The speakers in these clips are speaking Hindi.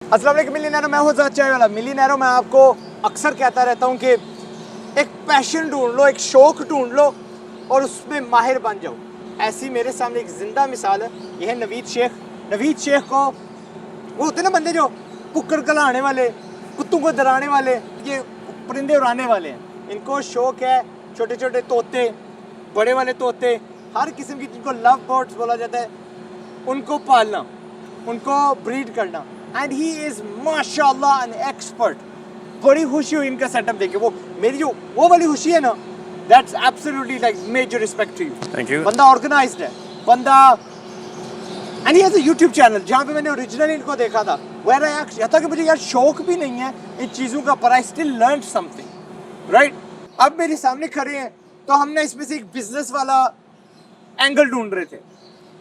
अस्सलाम वालेकुम मिलियनेरो, मैं हूं ज़ात चाय वाला। मिलियनेरो मैं आपको अक्सर कहता रहता हूं कि एक पैशन ढूंढ लो, एक शौक ढूंढ लो और उसमें माहिर बन जाओ। ऐसी मेरे सामने एक जिंदा मिसाल है, यह है नवीद शेख। नवीद शेख को वो होते ना बंदे जो कुक्कड़ कलाने वाले, कुत्तों को डराने वाले, ये परिंदे उड़ाने वाले हैं। इनको शौक है छोटे छोटे तोते, बड़े वाले तोते, हर किस्म की जिनको लव बर्ड्स बोला जाता है, उनको पालना, उनको ब्रीड करना। एंड ही इज माशाल्लाह एन एक्सपर्ट। बड़ी खुशी हुई इनका सेटअप देखे। वो मेरी जो वो वाली खुशी है ना, that's absolutely like major respect to you. Thank you. बंदा ऑर्गेनाइज्ड है, बंदा। And he has a YouTube channel जहाँ पे मैंने ओरिजिनली इनको देखा था, वेयर आई एक्चुअली था कि मुझे यार शौक भी नहीं है इन चीज़ों का, पर I still learn something right. अब मेरे सामने खड़े हैं तो हमने इसमें से एक बिजनेस वाला एंगल ढूंढ रहे थे।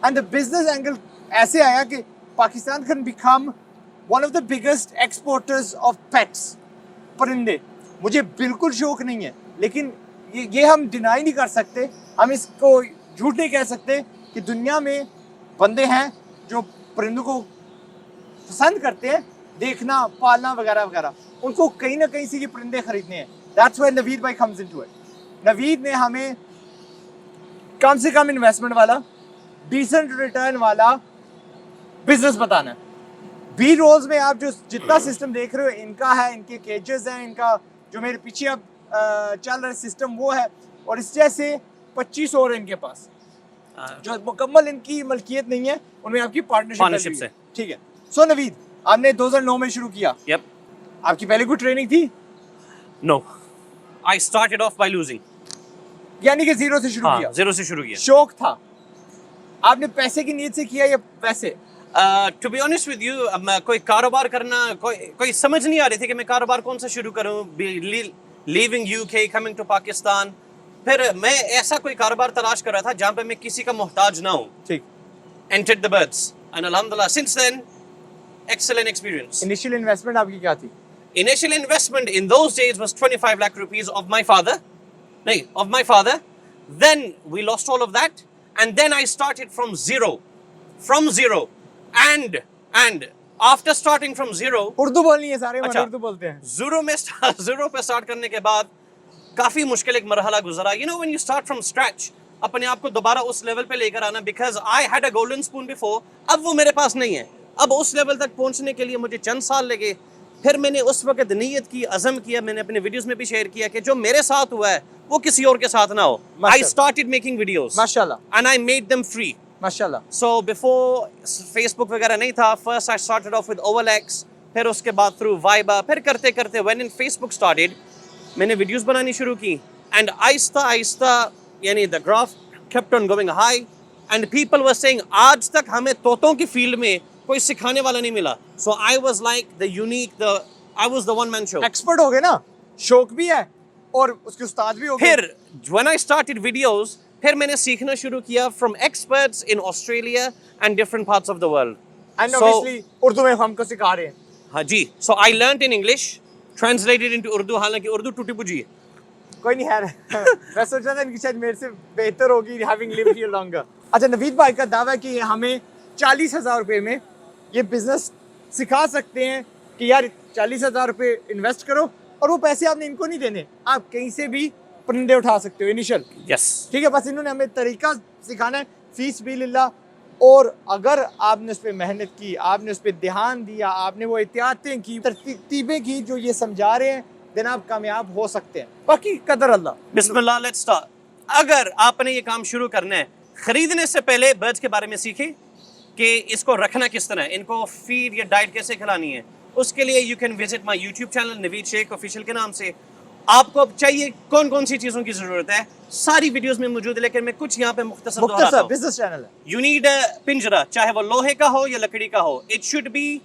एंड द बिजनेस एंगल ऐसे आया कि Pakistan can become one of the biggest exporters of pets, परिंदे। मुझे बिल्कुल शौक नहीं है, लेकिन ये हम डिनाई नहीं कर सकते, हम इसको झूठ नहीं कह सकते कि दुनिया में बंदे हैं जो परिंदों को पसंद करते हैं, देखना, पालना वगैरह वगैरह। उनको कहीं ना कहीं से ये परिंदे खरीदने हैं। दैट्स व्हेन नवीद भाई कम्स इनटू इट। नवीद ने हमें कम से कम इन्वेस्टमेंट वाला, डिसेंट रिटर्न वाला बिजनेस बताना है। बी रोल्स में आप जो जितना सिस्टम देख रहे हो इनका है, इनके केजेस हैं, इनका जो मेरे पीछे अब चल रहा सिस्टम वो है, और इस जैसे 25 और इनके पास जो मुकम्मल इनकी मलकियत नहीं है, उनमें आपकी पार्टनरशिप से। ठीक है। सो नवीद, आपने 2009 में शुरू किया। Yep. आपकी पहले कोई ट्रेनिंग थी? No. I started off by losing. यानी कि जीरो से शुरू हाँ, किया? जीरो से शुरू किया। शौक था? आपने पैसे की नीयत से किया या पैसे? To be honest with you, अब कोई कारोबार करना कोई समझ नहीं आ रही थी कि मैं कारोबार कौन सा शुरू करूं। Leaving UK, coming to Pakistan, फिर मैं ऐसा कोई कारोबार तलाश कर रहा था जहाँ पे मैं किसी का मोहताज ना हूँ। ठीक। Entered the birds, and alhamdulillah, since then, excellent experience. Initial investment आपकी क्या थी? Initial investment in those days was 25 lakh rupees of my father. No, of my father. Then we lost all of that, and then I started from zero. From zero. And after starting from zero, Urdu बोलनी है, सारे अच्छा, उर्दू बोलते हैं। zero पे start करने के बाद काफी मुश्किल एक मरहला गुजरा। You know, when you start from scratch, अपने आप को दोबारा उस लेवल पे लेकर आना, because I had a golden spoon before, अब वो मेरे पास नहीं है। अब उस लेवल तक पहुंचने के लिए मुझे चंद साल लगे। फिर मैंने उस वक्त नीयत की, अज़म किया, मैंने अपने वीडियोस में भी शेयर किया कि जो मेरे साथ हुआ है वो किसी और के साथ ना हो। I started making videos, माशाल्लाह, and I made them free. माशाल्लाह। So before Facebook वगैरह नहीं था, first I started off with OLX, फिर उसके बाद through Viber, फिर करते करते when in Facebook started, मैंने वीडियोस बनानी शुरू की, and आहिस्ता आहिस्ता यानी the graph kept on going high, and people were saying आज तक हमें तोतों की फील्ड में कोई सिखाने वाला नहीं मिला। So I was like I was the one man show. Expert हो गए ना, शौक भी है और उसके उस्ताद भी हो गए। फिर when I started videos, फिर मैंने सीखना शुरू किया from experts in Australia and different parts of the world. And obviously Urdu में हमको सिखा रहे हैं। हाँ जी, so I learnt in English, translated into Urdu, हालांकि उर्दू टूटी पुजी है। कोई नहीं है। मैं सोच रहा था इनकी शायद मेरे से बेहतर होगी, having lived here longer। अच्छा, नवीद भाई का दावा है कि हमें 40,000 रुपए में ये बिजनेस सिखा सकते हैं कि यार 40,000 रुपए इन्वेस्ट करो और वो पैसे आपने इनको नहीं देने, आप कहीं से भी परिंदे उठा सकते हो इनिशियल। Yes. ठीक है, बस इन्होंने हमें तरीका सिखाना है, फीस भी लिल्ला। और अगर आपने उस पर मेहनत की, आपने उस पर ध्यान दिया, आपने वो एहतियातें की, तरतीबें की जो ये समझा रहे हैं, देन आप कामयाब हो सकते हैं। बाकी कदर अल्लाह। बिस्मिल्लाह, लेट्स स्टार्ट। अगर आपने ये काम शुरू करना है, खरीदने से पहले बर्ड्स के बारे में सीखें कि इसको रखना किस तरह है, इनको फीड या डाइट कैसे खिलानी है। उसके लिए you can visit my YouTube channel Naveed Sheikh official के नाम से। आपको अब चाहिए कौन कौन सी चीज़ों की ज़रूरत है, सारी वीडियोस में मौजूद है, लेकिन मैं कुछ यहाँ पे मुख्तसर दोहराता हूँ। बिजनेस चैनल है। यू नीड पिंजरा, चाहे वो लोहे का हो या लकड़ी का हो। इट शुड बी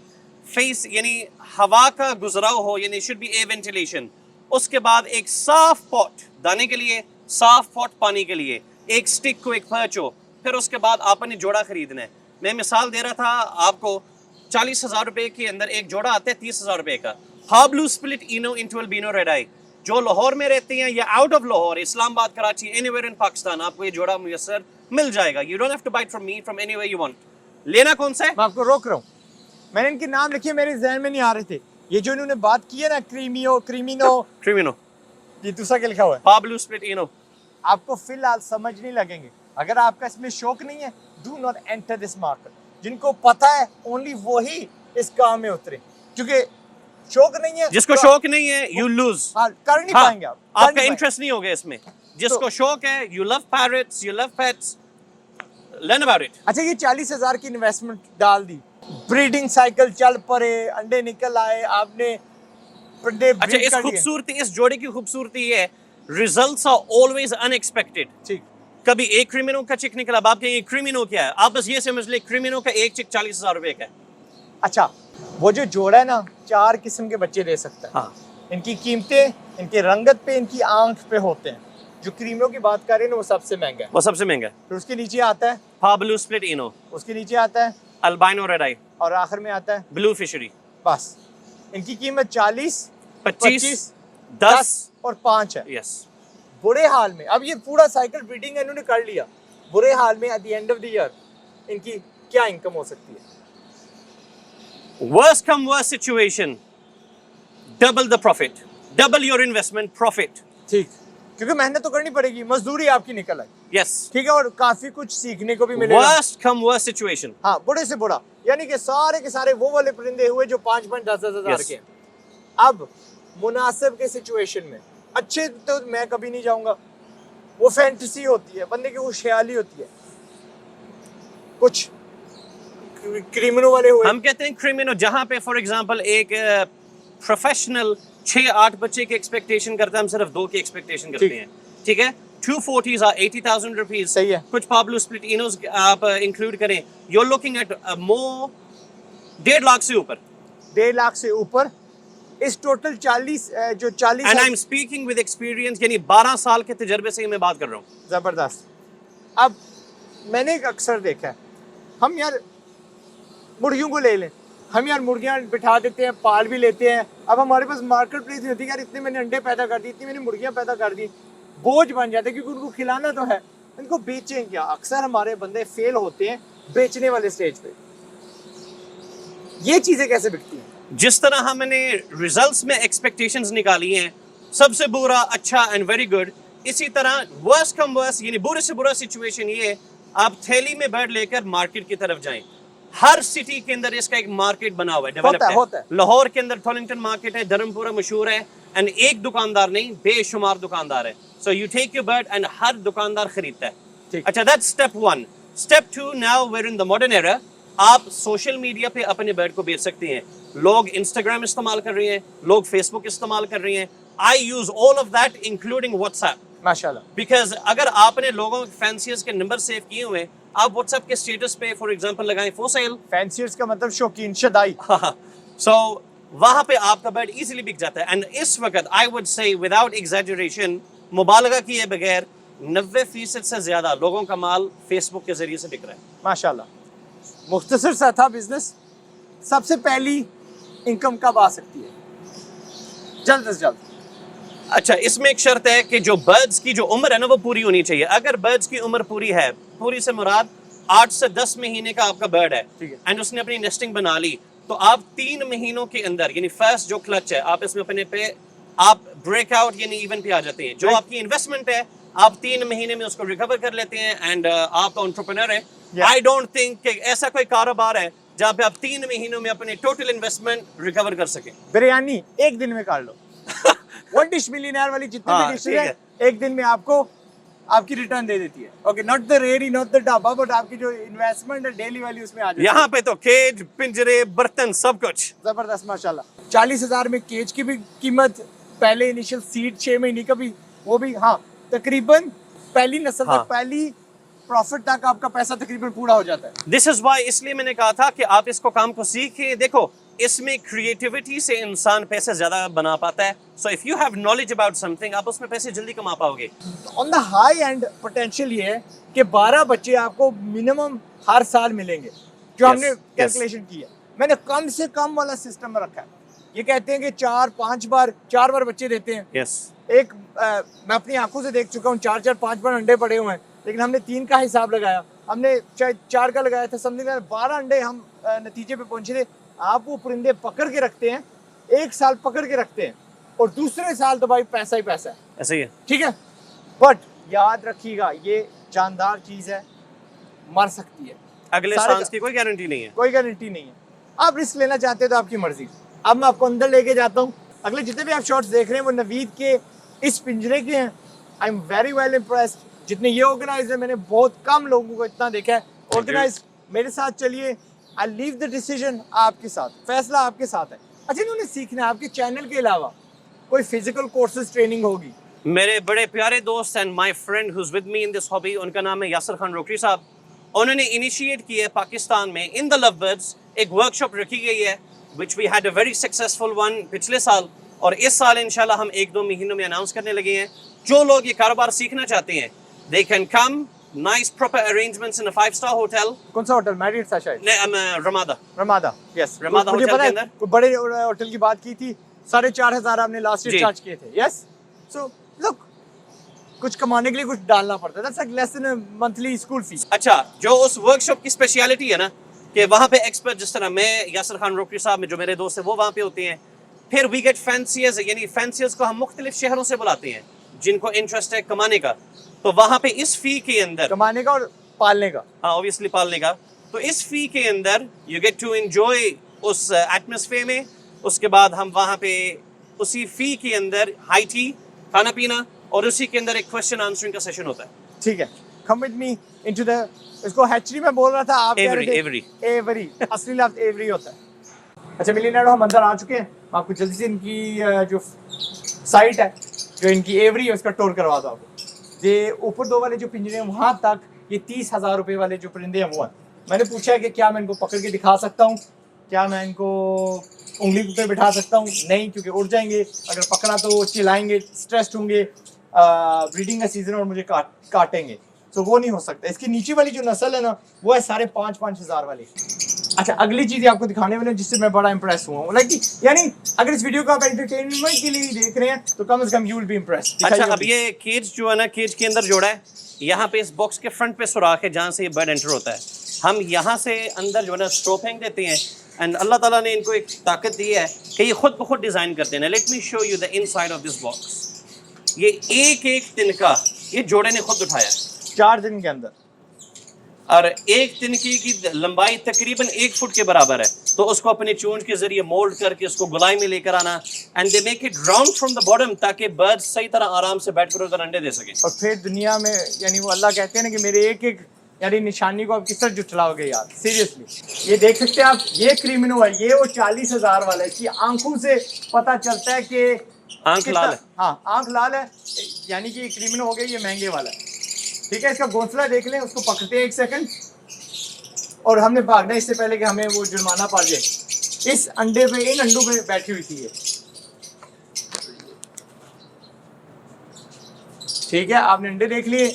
फेस, यानी हवा का गुजराव हो, यानी शुड बी एयर वेंटिलेशन। उसके बाद एक साफ पॉट दाने के लिए, साफ पॉट पानी के लिए, एक स्टिक को एक पर्च हो। फिर उसके बाद आपने जोड़ा खरीदना है। मैं मिसाल दे रहा था आपको, 40,000 रुपए के अंदर एक जोड़ा आता है 30,000 रुपए का। हाब्लू split ino into albino red eye. जो लाहौर में रहते हैं या out of Lahore, Islamabad, Karachi, anywhere in Pakistan, आपको ये जोड़ा मुयस्सर मिल जाएगा। You don't have to buy from me, from anywhere you want. लेना कौन सा है? मैं आपको रोक रहा हूँ, मैंने इनके नाम लिखे, मेरे जहन में नहीं आ रहे थे। ये जो इन्होंने बात की है ना, क्रीमिनो, ये दूसरा क्या लिखा हुआ है? पाब्लो स्प्लिट इनो। आपको फिलहाल समझ नहीं लगेंगे। अगर आपका इसमें शौक नहीं है, do not enter this market. जिनको पता है ओनली वही इस काम में उतरे, क्योंकि शौक नहीं है। जिसको तो शौक नहीं है, यू लूज। हाँ, कर नहीं हाँ, पाएंगे आप, कर आपका नहीं पाएंगे। इंटरेस्ट नहीं होगा इसमें। जिसको शौक है, you love parrots, you love pets, learn about it. अच्छा, ये 40,000 की इन्वेस्टमेंट डाल दी, ब्रीडिंग साइकिल चल पड़े, अंडे निकल आए, आपने अंडे अच्छा, breed इस कर लिए। खूबसूरती, इस जोड़े की खूबसूरती ये है, रिजल्ट्स आर ऑलवेज अनएक्सपेक्टेड। ठीक। कभी एक क्रिमिनो का चिक निकला, अब आप कहेंगे क्रिमिनो क्या है, आप बस ये समझ ले क्रिमिनो का एक चिक 40,000 रुपए का है। अच्छा, वो जो जोड़ा है ना, 4 किस्म के बच्चे दे सकता है। हाँ, इनकी कीमतें इनके रंगत पे, इनकी आंख पे होते हैं। जो क्रीमियों की बात कर रहे हैं ना, वो सबसे महंगा है। वो सबसे महंगा है। फिर उसके नीचे आता है, पाब्लो स्प्लिट इनो, उसके नीचे आता है, अल्बाइनो रेड आई, और आखिर में आता है ब्लू फिशरी। बस। इनकी कीमत 40, 25, 10 और 5 है। यस। बुरे हाल में, अब ये पूरा साइकिल ब्रीडिंग इन्होंने कर लिया, बुरे हाल में at the end of the year इनकी क्या इनकम हो सकती है? Worst come worst situation, double the profit, double your investment profit. ठीक, क्योंकि मेहनत तो करनी पड़ेगी, मजदूरी आपकी निकल आई। Yes. ठीक है, और काफी कुछ सीखने को भी मिलेगा। Worst come worst situation. हाँ, बुरे से बुरा, यानी कि सारे के सारे वो वाले परिंदे हुए जो 5-5, 10-10 हजार Yes. के हैं। अब मुनासिब के सिचुएशन में अच्छे तो मैं कभी नहीं जाऊंगा, वो फैंटेसी होती है, बंदे की वो ख्याली होती है। कुछ क्रिमिनल वाले हुए, हम कहते हैं क्रिमिनो, जहां पे फॉर एग्जांपल एक प्रोफेशनल 6-8 बच्चे की एक्सपेक्टेशन करता है, हम सिर्फ 2 की एक्सपेक्टेशन करते ठीक। हैं। ठीक है, 240s are 80,000 रुपीज। सही है। कुछ पाब्लो स्प्लिट इनोस आप इंक्लूड करें, यू आर लुकिंग एट मोर 1.5 लाख से ऊपर। 1.5 लाख से ऊपर इस टोटल 40 जो 40 and I am speaking with experience, यानी 12 साल के तजर्बे से ही मैं बात कर रहा हूँ। जबरदस्त। अब मैंने एक अक्सर देखा है, हम यार मुर्गियों को ले लें, हम यार मुर्गियां बिठा देते हैं, पाल भी लेते हैं। अब हमारे पास मार्केट प्लेस नहीं होती, यार इतने मैंने अंडे पैदा कर दिए, इतनी मैंने मुर्गियां पैदा कर दी, बोझ बन जाते हैं, क्योंकि उनको खिलाना तो है, इनको बेचें क्या? अक्सर हमारे बंदे फेल होते हैं बेचने वाले स्टेज पे। ये चीजें कैसे बिकती हैं? जिस तरह हमने रिजल्ट्स में एक्सपेक्टेशंस निकाली हैं, सबसे बुरा, अच्छा एंड वेरी गुड, इसी तरह वर्स्ट कम वर्स्ट, यानी बुरे से बुरा सिचुएशन ये, आप थैली में बैठ लेकर मार्केट की तरफ जाएं। हर सिटी के अंदर इसका एक मार्केट बना हुआ है, डेवलप्ड होता है। लाहौर के अंदर टॉलिंगटन मार्केट है, धर्मपुरा मशहूर है, एंड एक दुकानदार नहीं, बेशुमार दुकानदार है। So you take your bird and हर दुकानदार खरीदता है। ठीक। अच्छा, that's step 1। Step 2, now where in the modern era, आप सोशल मीडिया पे अपने बर्ड को बेच सकते हैं। लोग इंस्टाग्राम इस्तेमाल कर रहे हैं, लोग फेसबुक इस्तेमाल कर रहे हैं। I use all of that including WhatsApp, माशाल्लाह। बिकॉज अगर आपने लोगों के फैंसियर्स के नंबर सेव किए हुए, आप व्हाट्सएप के स्टेटस पे फॉर एग्जांपल लगाएं फॉर सेल, फैंसियर्स का मतलब शौकीन, शदाई। सो वहां पे आपका बर्ड इजीली बिक जाता है। एंड इस वक्त I would say without exaggeration, मुबालगा किए बगैर, 90% से ज्यादा लोगों का माल फेसबुक के जरिए से बिक रहा है। माशाल्लाह, मुख्तसर सा था बिजनेस। सबसे पहली इनकम कब आ सकती है? जल्द से जल्द। अच्छा, इसमें एक शर्त है कि जो बर्ड्स की जो उम्र है ना, वो पूरी होनी चाहिए। अगर बर्ड्स की उम्र पूरी है, पूरी से मुराद 8 से 10 महीने का आपका बर्ड है, ठीक है। एंड उसने अपनी नेस्टिंग बना ली, तो आप 3 महीनों के अंदर, यानी फर्स्ट जो क्लच है, आप इसमें अपने पे आप ब्रेकआउट यानी इवन पे आ जाते हैं। जो Right. आपकी इन्वेस्टमेंट है, आप 3 महीने में उसको रिकवर कर लेते हैं, एंड आप एंटरप्रेन्योर है। Yeah. आई डोंट थिंक कि ऐसा कोई कारोबार है जहाँ पे आप 3 महीनों में अपने टोटल इन्वेस्टमेंट रिकवर कर सकें। बिरयानी एक दिन में कर लो। वन डिश मिलियनेयर वाली जितनी हाँ, भी डिश ठीक है, एक दिन में आपको आपकी रिटर्न दे देती है। Okay, not the ready, not the dhaba, but आपकी जो इन्वेस्टमेंट है डेली वाली उसमें आ जाती है। यहाँ पे तो केज, पिंजरे, बर्तन, सब कुछ। जबरदस्त, माशाल्लाह। 40,000 में केज की भी कीमत, पहले इनिशियल सीड 6 महीने का भी, वो भी, हाँ, तकरीबन पहली नस्ल हाँ। तक, पहली प्रॉफिट तक आपका पैसा तकरीबन पूरा हो जाता है। दिस इज वाई, इसलिए मैंने कहा था कि आप इसको काम को सीखें। देखो, इसमें क्रिएटिविटी से इंसान पैसे ज्यादा बना पाता है। So if you have knowledge about something, आप उसमें पैसे जल्दी कमा पाओगे। On the high and potential ये है कि 12 बच्चे आपको मिनिमम हर साल मिलेंगे, जो हमने कैलकुलेशन की है। मैंने कम से कम वाला सिस्टम रखा है। ये कहते हैं कि 4 बार बच्चे देते हैं। यस, एक मैं अपनी आंखों से देख चुका हूँ, 5 बार अंडे पड़े हुए हैं, लेकिन हमने 3 का हिसाब लगाया, हमने शायद 4 का लगाया था, समथिंग 12 अंडे हम नतीजे पे पहुंचे थे आप वो परिंदे पकड़ के रखते हैं, 1 साल पकड़ के रखते हैं और दूसरे साल तो भाई पैसा ही पैसा है, ऐसे ही है। ठीक है। बट याद रखिएगा ये जानदार चीज है, मर सकती है, अगले सारे सांस की कोई गारंटी नहीं है। कोई गारंटी नहीं है। आप रिस्क लेना चाहते हैं तो आपकी मर्जी। अब मैं आपको अंदर लेके जाता हूँ। अगले जितने भी आप शॉट्स देख रहे हैं वो नवीद के इस पिंजरे के हैं। I am very well impressed. जितने ये ऑर्गेनाइज है, मैंने बहुत कम लोगों को इतना देखा है ऑर्गेनाइज। मेरे साथ चलिए, आई लीव द डिसीजन आपके साथ, फैसला आपके साथ है। अच्छा, इन्होंने सीखना है आपके चैनल के अलावा कोई फिजिकल कोर्सेज ट्रेनिंग होगी? मेरे बड़े प्यारे दोस्त and my friend who is with me in this hobby, उनका नाम है यासिर खान रोकरी साहब। उन्होंने इनिशिएट किया है पाकिस्तान में इन द लवबर्ड्स एक वर्कशॉप रखी गई है which we had a very successful one पिछले साल, और इस साल इंशाल्लाह हम 1-2 महीनों में अनाउंस करने लगे हैं। जो लोग ये कारोबार सीखना चाहते हैं, they can come, nice proper arrangements in a five-star hotel. कौन सा होटल? मैरिट था शायद। रमादा। Ramada, yes. रमादा मुझे होटल पता के है, अंदर कोई बड़े होटल की बात की थी, 4,500 आपने लास्ट ईयर जी। चार्ज किए थे। यस, सो लुक, कुछ कमाने के लिए कुछ डालना पड़ता है। That's like less than monthly school fees. अच्छा, जो उस वर्कशॉप की स्पेशलिटी है ना कि वहाँ पे एक्सपर्ट, जिस तरह मैं यासिर खान रोकरी साहब में जो मेरे दोस्त हैं वो वहाँ पे होते हैं। फिर वी गेट फैंसियर्स, यानी फैंसियर्स को हम मुख्तलिफ शहरों से बुलाते हैं जिनको इंटरेस्ट है कमाने का। तो वहाँ पे इस फी के अंदर, कमाने का और पालने का, हाँ ऑब्वियसली पालने का, तो इस फी के अंदर यू गेट टू एंजॉय उस एटमॉस्फेयर में। उसके बाद हम वहाँ पे उसी फी के अंदर हाई टी, खाना पीना, और उसी के अंदर एक क्वेश्चन आंसरिंग का सेशन होता है। ठीक है। Come with me into the, इसको हैचरी में बोल रहा था, आप कह रहे थे एवरी। एवरी, असली लफ्ज एवरी होता है। अच्छा मिलियनेयर, हम अंदर आ चुके हैं। मैं आपको जल्दी से इनकी जो साइट है, जो इनकी एवरी है, उसका टूर करवा दो आपको। ये ऊपर 2 वाले जो पिंजरे हैं वहाँ तक ये 30,000 रुपये वाले जो परिंदे हैं वो हैं। मैंने पूछा कि क्या मैं इनको पकड़ के दिखा सकता हूँ, क्या मैं इनको उंगली पे बिठा सकता हूँ? नहीं, क्योंकि उड़ जाएंगे। अगर पकड़ा तो चिल्लाएंगे, स्ट्रेस्ड होंगे, ब्रीडिंग का सीजन और मुझे काटेंगे, तो वो नहीं हो सकता। इसकी नीचे वाली जो नस्ल है ना, वो है 5,500 हज़ार वाली। अच्छा, अगली चीज़ आपको दिखाने वाले जिससे मैं बड़ा इंप्रेस हुआ हूँ, लाइक यानी अगर इस वीडियो को आप एंटरटेनमेंट के लिए ही देख रहे हैं तो कम से कम यू विल बी इम्प्रेस्ड। अच्छा, अब ये केज जो है ना, केज के अंदर जोड़ा है, यहाँ पे इस बॉक्स के फ्रंट पे सुराख है जहाँ से ये बर्ड एंटर होता है। हम यहाँ से अंदर जो है ना स्ट्रो फेंक देते हैं, एंड अल्लाह ताला ने इनको एक ताकत दी है कि ये खुद ब खुद डिज़ाइन करते हैं। Let me show you the inside of this box. ये एक तिनका ये जोड़े ने खुद उठाया 4 दिन के अंदर, और एक तिनकी की लंबाई तकरीबन 1 फुट के बराबर है। तो उसको अपने चूंच के जरिए मोल्ड करके उसको गुलाई में लेकर आना, and they make it round from the bottom, ताकि बर्ड सही तरह आराम से बैठ कर उधर अंडे दे सके। और फिर दुनिया में यानी वो अल्लाह कहते हैं ना कि मेरे एक यानी निशानी को आप किस तरह जुटलाओगे यार, सीरियसली। ये देख सकते हैं आप, ये क्रीमिनो है, ये वो 40,000 वाला है। इसकी आंखों से पता चलता है कि आंख लाल है। हाँ, आंख लाल है, यानी कि क्रीमिनो हो गया, ये महंगे वाला है। ठीक है, इसका घोंसला देख लें, उसको पकड़ते हैं 1 सेकंड, और हमने भागना इससे पहले कि हमें वो जुर्माना पड़ जाए। इस अंडे पे, इन अंडों पे बैठी हुई थी ये। ठीक है, आपने अंडे देख लिए,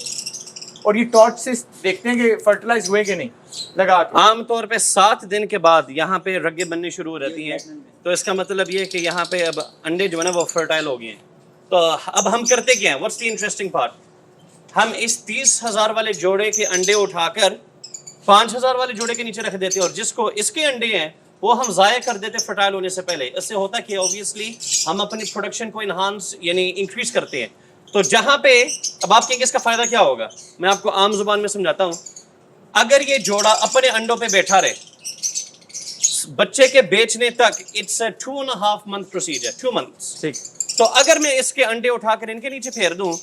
और ये टॉर्च से देखते हैं कि फर्टिलाइज हुए कि नहीं लगा के। आमतौर पे 7 दिन के बाद यहाँ पे रग्गे बननी शुरू हो जाती हैं, तो इसका मतलब ये है कि यहाँ पे अब अंडे जो है ना वो फर्टाइल हो गए हैं। तो अब हम करते क्या हैं? What's the interesting part? हम इस 30,000 वाले जोड़े के अंडे उठाकर 5,000 वाले जोड़े के नीचे रख देते हैं, और जिसको इसके अंडे हैं वो हम ज़ाया कर देते फर्टाइल होने से पहले। इससे होता कि ऑब्वियसली हम अपनी प्रोडक्शन को इन्हांस यानी इंक्रीज करते हैं। तो जहाँ पे अब आप कहेंगे इसका फ़ायदा क्या होगा, मैं आपको आम जुबान में समझाता हूँ। अगर ये जोड़ा अपने अंडों पे बैठा रहे बच्चे के बेचने तक, it's a 2.5 month procedure, 2 months. ठीक। तो अगर मैं इसके अंडे उठाकर इनके नीचे फेर दूं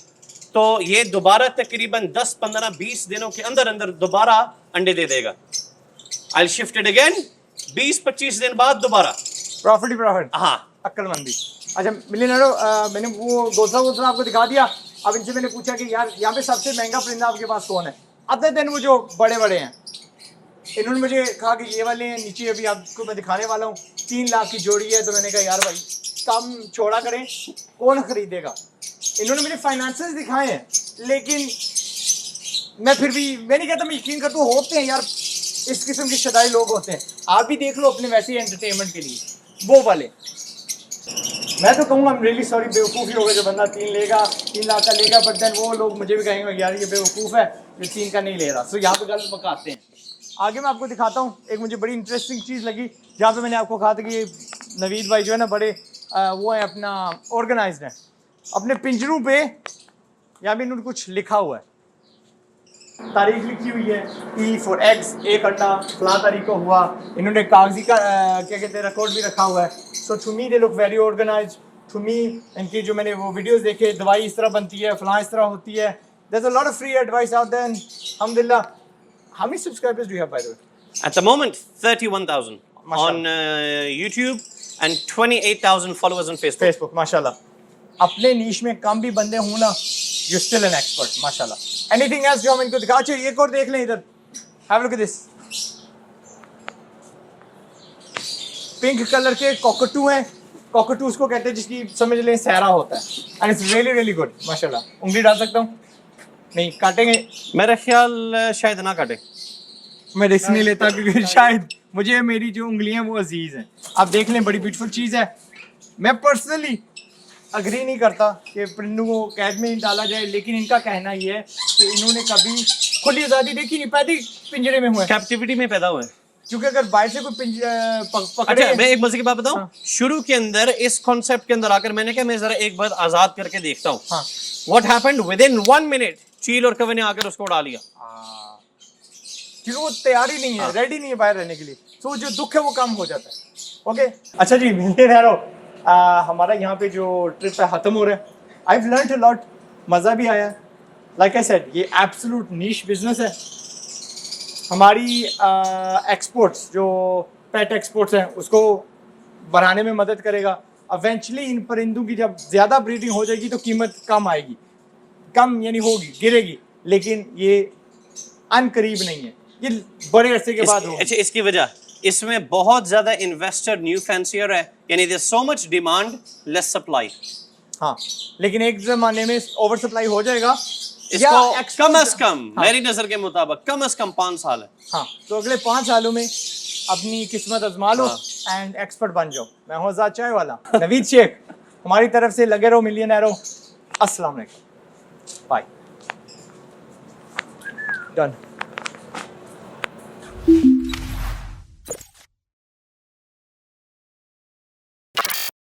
तो ये दोबारा तकरीबन 10, 15, 20 दिनों के अंदर अंदर दोबारा अंडे दे देगा। आई शिफ्ट इट अगेन, 20-25 दिन बाद दोबारा प्रॉफिट ही प्रॉफिट। हाँ, अक्लमंदी। अच्छा मिलियनेरो, मैंने वो घोंसला आपको दिखा दिया। अब इनसे मैंने पूछा कि यार यहाँ पे सबसे महंगा परिंदा आपके पास कौन है? अदर देन वो जो बड़े बड़े हैं, इन्होंने मुझे कहा कि ये वाले हैं नीचे, अभी आपको मैं दिखाने वाला हूँ, 3 लाख की जोड़ी है। तो मैंने कहा यार भाई कम छोड़ा करें, कौन खरीदेगा? इन्होंने मुझे फाइनेंसेस दिखाए हैं, लेकिन मैं फिर भी, मैं नहीं कहता मैं यकीन करता हूँ, होते हैं यार इस किस्म के शदाई लोग होते हैं। आप भी देख लो अपने वैसे ही एंटरटेनमेंट के लिए, वो वाले। मैं तो कहूँगा आई एम रियली सॉरी, बेवकूफ़ी होगा जो बंदा 3 लाख का लेगा, बट देन वो लोग मुझे भी कहेंगे यार ये बेवकूफ़ है जो 3 का नहीं ले रहा। सो यहाँ पे गलत बकाते हैं। आगे मैं आपको दिखाता हूँ, एक मुझे बड़ी इंटरेस्टिंग चीज़ लगी जहाँ पे मैंने आपको कहा था कि ये नवीद भाई जो है ना बड़े वो है अपना ऑर्गेनाइज्ड है। अपने पिंजरों पे यहाँ भी इन्होंने कुछ लिखा हुआ है, तारीख लिखी हुई है, E for eggs, एक अंडा फलां तारीख को हुआ। इन्होंने कागजी का क्या कहते हैं रिकॉर्ड भी रखा हुआ है। So to me they look very organised. To me इनकी जो मैंने वो वीडियोस देखे, दवाई इस तरह बनती है, फलां इस तरह होती है। There is a lot of free advice out there and अल्हम्दुलिल्लाह। How many subscribers do you have by the way? At the moment, 31,000 on YouTube and 28,000 followers on Facebook. Facebook माशाल्लाह। अपने नीश में कम भी बंदे हों ना, यू स्टिल एन एक्सपर्ट माशाल्लाह। एनीथिंग एल्स जो हम इनको दिखा, अच्छा एक और देख लें इधर, have a look at this. Pink colour के कॉकटू हैं, कॉकटू उसको कहते हैं जिसकी समझ लें सहरा होता है, and it's really really good माशाल्लाह। उंगली डाल सकता हूँ? नहीं काटेंगे, मेरा ख्याल शायद ना काटे। मैं रिस्क नहीं लेता क्योंकि शायद मुझे मेरी जो उंगलियां वो अजीज हैं। आप देख लें, बड़ी ब्यूटीफुल चीज़ है। मैं पर्सनली अग्री नहीं करता कि परिंदों को कैद में डाला जाए, लेकिन इनका कहना ये है कि इन्होंने कभी खुली आज़ादी देखी नहीं, पैदा ही पिंजरे में हुए हैं। कैप्टिविटी में पैदा हुए। क्योंकि अगर बाहर से कोई पकड़े। अच्छा, मैं एक मजे की बात बताऊं। हाँ। शुरू के अंदर इस कॉन्सेप्ट के अंदर आकर मैंने कहा मैं जरा एक बार आजाद करके देखता हूँ। हाँ। What happened within 1 minute? चील और कौवे ने आकर उसको उड़ा लिया। क्योंकि वो तैयार ही नहीं है, रेडी नहीं है बाहर रहने के लिए। तो जो दुख है वो कम हो जाता है। ओके, अच्छा जी, मिलियनेयरों, हमारा यहाँ पे जो ट्रिप है खत्म हो रहा है। I have learned a lot, मज़ा भी आया। लाइक आई सेड, ये एब्सोल्यूट नीश बिजनेस है। हमारी एक्सपोर्ट्स जो पेट एक्सपोर्ट्स हैं उसको बढ़ाने में मदद करेगा। इवेंचुअली इन परिंदों की जब ज़्यादा ब्रीडिंग हो जाएगी तो कीमत कम आएगी, कम यानी होगी, गिरेगी, लेकिन ये अनकरीब नहीं है, ये बड़े अरसे के बाद होगा। अच्छा, इसकी वजह इसमें बहुत ज्यादा इन्वेस्टर न्यू फैंसियर है, यानी there so much demand less supply. हाँ, लेकिन एक ज़माने में ओवर सप्लाई हो जाएगा। इसको कम से कम मेरी नजर के मुताबिक कम से कम 5 साल है। हाँ, तो अगले 5 सालों में अपनी किस्मत आजमा लो एंड एक्सपर्ट बन जाओ। मैं हूँ आज़ाद चाय वाला नवीद शेख, हमारी तरफ से लगे रहो मिलियनेयरों। अस्सलाम वालेकुम, बाय, डन।